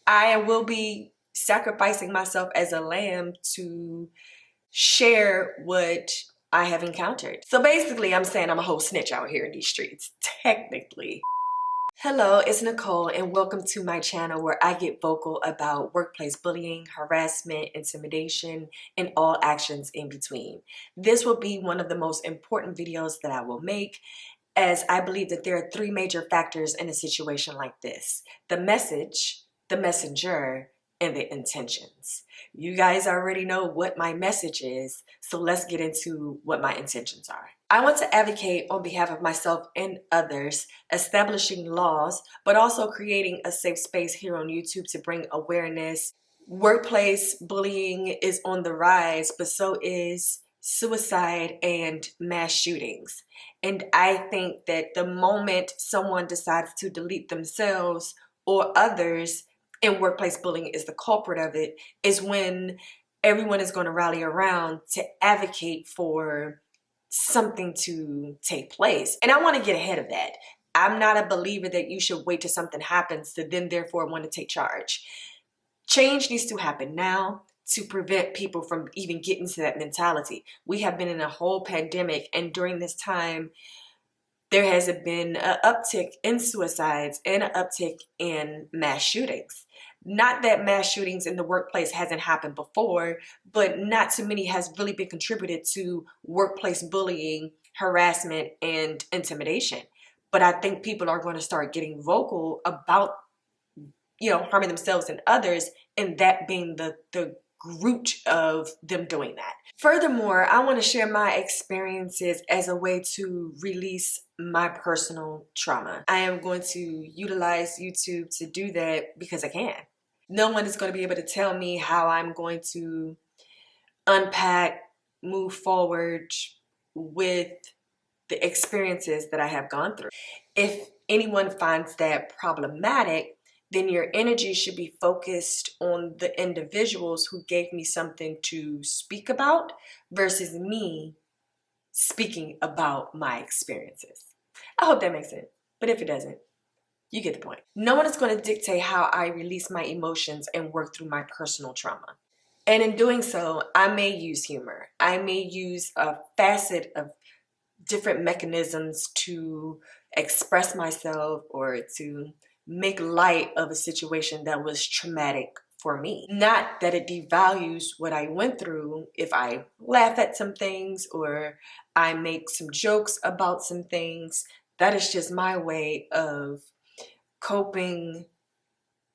I will be sacrificing myself as a lamb to share what I have encountered. So basically, I'm saying I'm a whole snitch out here in these streets, technically. Hello, it's Nicole and welcome to my channel where I get vocal about workplace bullying, harassment, intimidation, and all actions in between. This will be one of the most important videos that I will make, as I believe that there are three major factors in a situation like this: the message, the messenger, and the intentions. You guys already know what my message is, so let's get into what my intentions are. I want to advocate on behalf of myself and others, establishing laws, but also creating a safe space here on YouTube to bring awareness. Workplace bullying is on the rise, but so is suicide and mass shootings. And I think that the moment someone decides to delete themselves or others, and workplace bullying is the culprit of it, is when everyone is going to rally around to advocate for something to take place. And I want to get ahead of that. I'm not a believer that you should wait till something happens to then therefore want to take charge. Change needs to happen now to prevent people from even getting to that mentality. We have been in a whole pandemic, and during this time, there has been an uptick in suicides and an uptick in mass shootings. Not that mass shootings in the workplace hasn't happened before, but not too many has really been contributed to workplace bullying, harassment, and intimidation. But I think people are going to start getting vocal about, harming themselves and others, and that being the root of them doing that. Furthermore, I want to share my experiences as a way to release my personal trauma. I am going to utilize YouTube to do that because I can. No one is going to be able to tell me how I'm going to unpack, move forward with the experiences that I have gone through. If anyone finds that problematic, then your energy should be focused on the individuals who gave me something to speak about versus me speaking about my experiences. I hope that makes sense, but if it doesn't, you get the point. No one is going to dictate how I release my emotions and work through my personal trauma. And in doing so, I may use humor. I may use a facet of different mechanisms to express myself or to make light of a situation that was traumatic for me. Not that it devalues what I went through if I laugh at some things or I make some jokes about some things. That is just my way of coping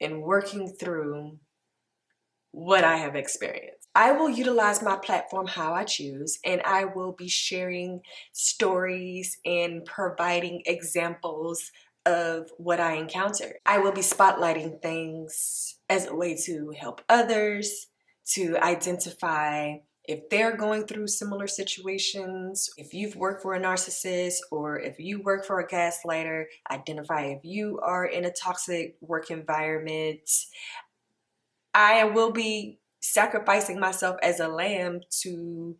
and working through what I have experienced. I will utilize my platform how I choose, and I will be sharing stories and providing examples of what I encountered. I will be spotlighting things as a way to help others, to identify if they're going through similar situations, if you've worked for a narcissist or if you work for a gaslighter, identify if you are in a toxic work environment. I will be sacrificing myself as a lamb to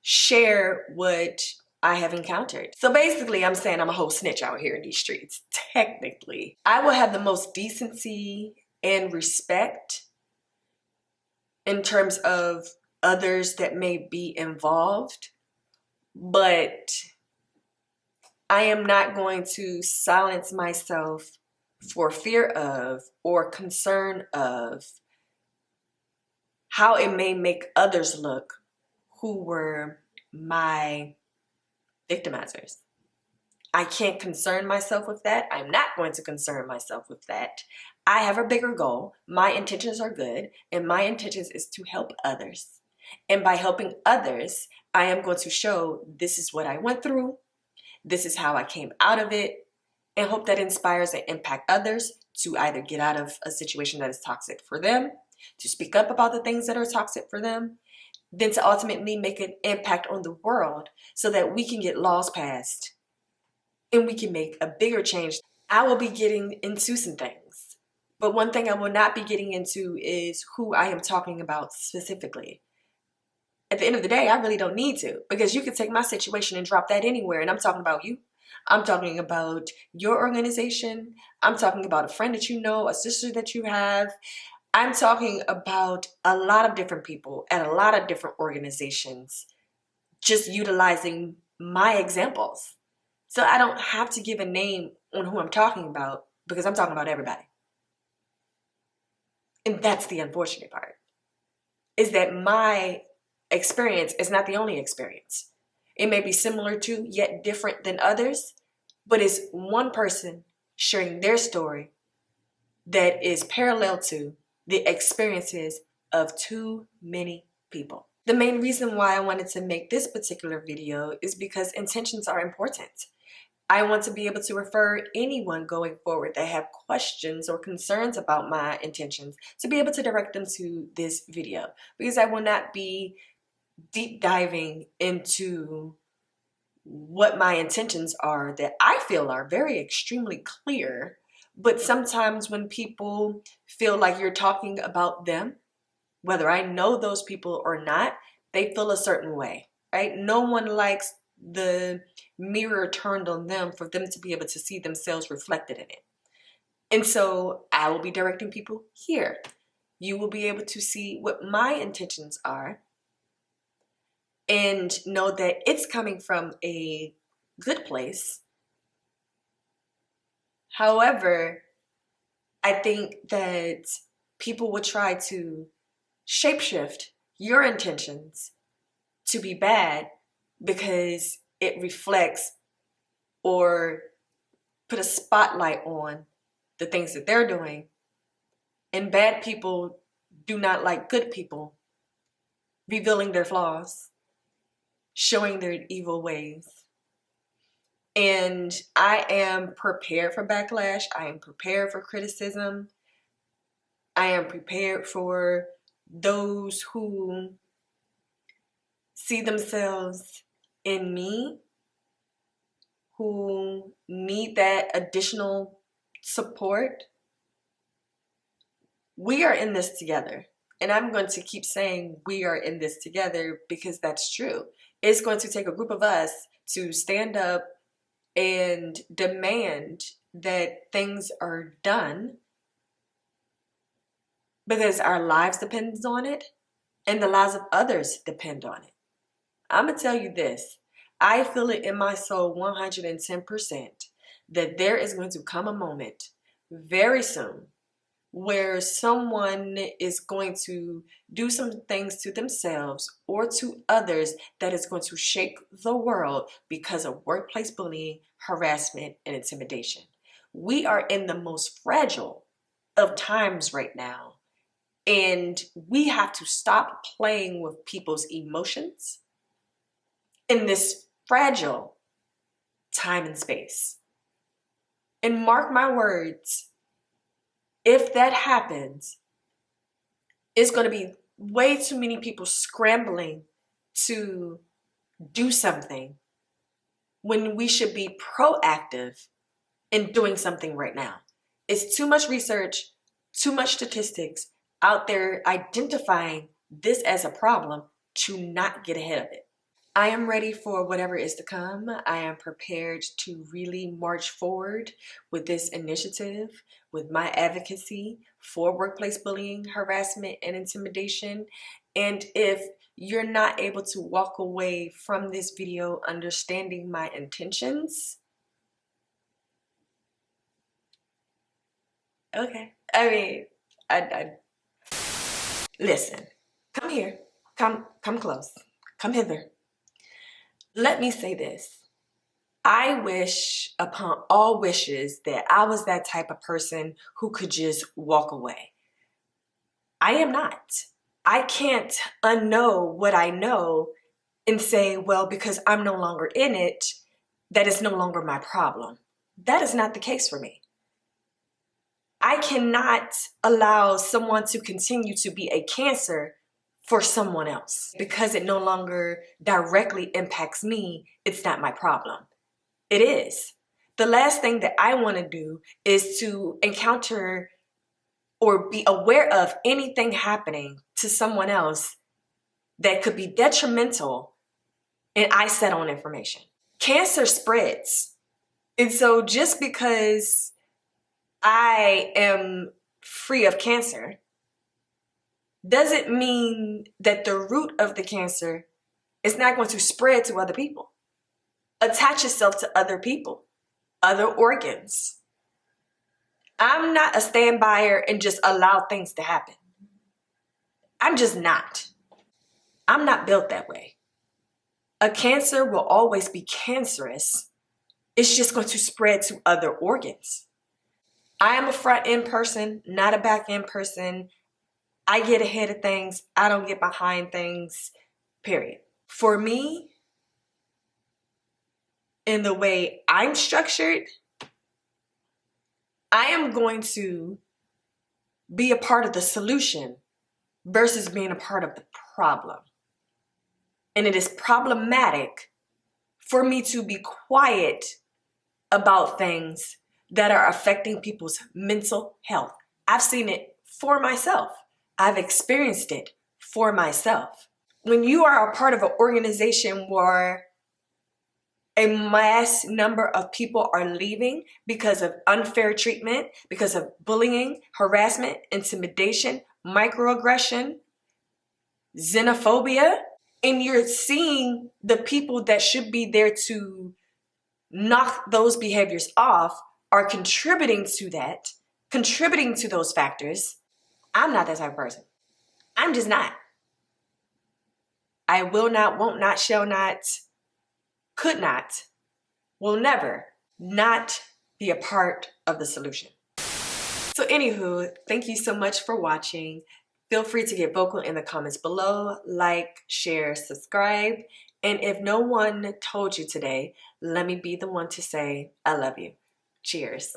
share what I have encountered. So basically, I'm saying I'm a whole snitch out here in these streets, technically. I will have the most decency and respect in terms of others that may be involved, but I am not going to silence myself for fear of or concern of how it may make others look who were my victimizers. I can't concern myself with that. I'm not going to concern myself with that. I have a bigger goal. My intentions are good, and my intentions is to help others. And by helping others, I am going to show this is what I went through, this is how I came out of it, and hope that inspires and impact others to either get out of a situation that is toxic for them, to speak up about the things that are toxic for them, then to ultimately make an impact on the world so that we can get laws passed and we can make a bigger change. I will be getting into some things, but one thing I will not be getting into is who I am talking about specifically. At the end of the day, I really don't need to, because you could take my situation and drop that anywhere, and I'm talking about you. I'm talking about your organization. I'm talking about a friend that you know, a sister that you have. I'm talking about a lot of different people at a lot of different organizations, just utilizing my examples. So I don't have to give a name on who I'm talking about because I'm talking about everybody. And that's the unfortunate part, is that my experience is not the only experience. It may be similar to, yet different than others, but it's one person sharing their story that is parallel to the experiences of too many people. The main reason why I wanted to make this particular video is because intentions are important. I want to be able to refer anyone going forward that have questions or concerns about my intentions to be able to direct them to this video, because I will not be deep diving into what my intentions are that I feel are very extremely clear. But sometimes when people feel like you're talking about them, whether I know those people or not, they feel a certain way, right? No one likes the mirror turned on them for them to be able to see themselves reflected in it. And so I will be directing people here. You will be able to see what my intentions are and know that it's coming from a good place. However, I think that people will try to shapeshift your intentions to be bad because it reflects or put a spotlight on the things that they're doing. And bad people do not like good people revealing their flaws, showing their evil ways. And I am prepared for backlash. I am prepared for criticism. I am prepared for those who see themselves in me, who need that additional support. We are in this together. And I'm going to keep saying we are in this together because that's true. It's going to take a group of us to stand up and demand that things are done because our lives depend on it and the lives of others depend on it. I'm going to tell you this. I feel it in my soul 110% that there is going to come a moment very soon where someone is going to do some things to themselves or to others that is going to shake the world because of workplace bullying, harassment, and intimidation. We are in the most fragile of times right now, and we have to stop playing with people's emotions in this fragile time and space. And mark my words, if that happens, it's going to be way too many people scrambling to do something when we should be proactive in doing something right now. It's too much research, too much statistics out there identifying this as a problem to not get ahead of it. I am ready for whatever is to come. I am prepared to really march forward with this initiative, with my advocacy for workplace bullying, harassment, and intimidation. And if you're not able to walk away from this video understanding my intentions, okay. I mean, I listen, come here, come close, come hither. Let me say this. I wish upon all wishes that I was that type of person who could just walk away. I am not. I can't unknow what I know and say, well, because I'm no longer in it, that is no longer my problem. That is not the case for me. I cannot allow someone to continue to be a cancer for someone else. Because it no longer directly impacts me, it's not my problem. It is. The last thing that I want to do is to encounter or be aware of anything happening to someone else that could be detrimental and I set on information. Cancer spreads. And so just because I am free of cancer doesn't mean that the root of the cancer is not going to spread to other people, attach itself to other people, other organs. I'm not a stand-byer and just allow things to happen. I'm just not. I'm not built that way. A cancer will always be cancerous. It's just going to spread to other organs. I am a front end person, not a back end person. I get ahead of things. I don't get behind things, period. For me, in the way I'm structured, I am going to be a part of the solution versus being a part of the problem. And it is problematic for me to be quiet about things that are affecting people's mental health. I've seen it for myself. I've experienced it for myself. When you are a part of an organization where a mass number of people are leaving because of unfair treatment, because of bullying, harassment, intimidation, microaggression, xenophobia, and you're seeing the people that should be there to knock those behaviors off are contributing to that, contributing to those factors, I'm not that type of person. I'm just not. I will not, won't not, shall not, could not, will never not be a part of the solution. So anywho, thank you so much for watching. Feel free to get vocal in the comments below, like, share, subscribe. And if no one told you today, let me be the one to say, I love you. Cheers.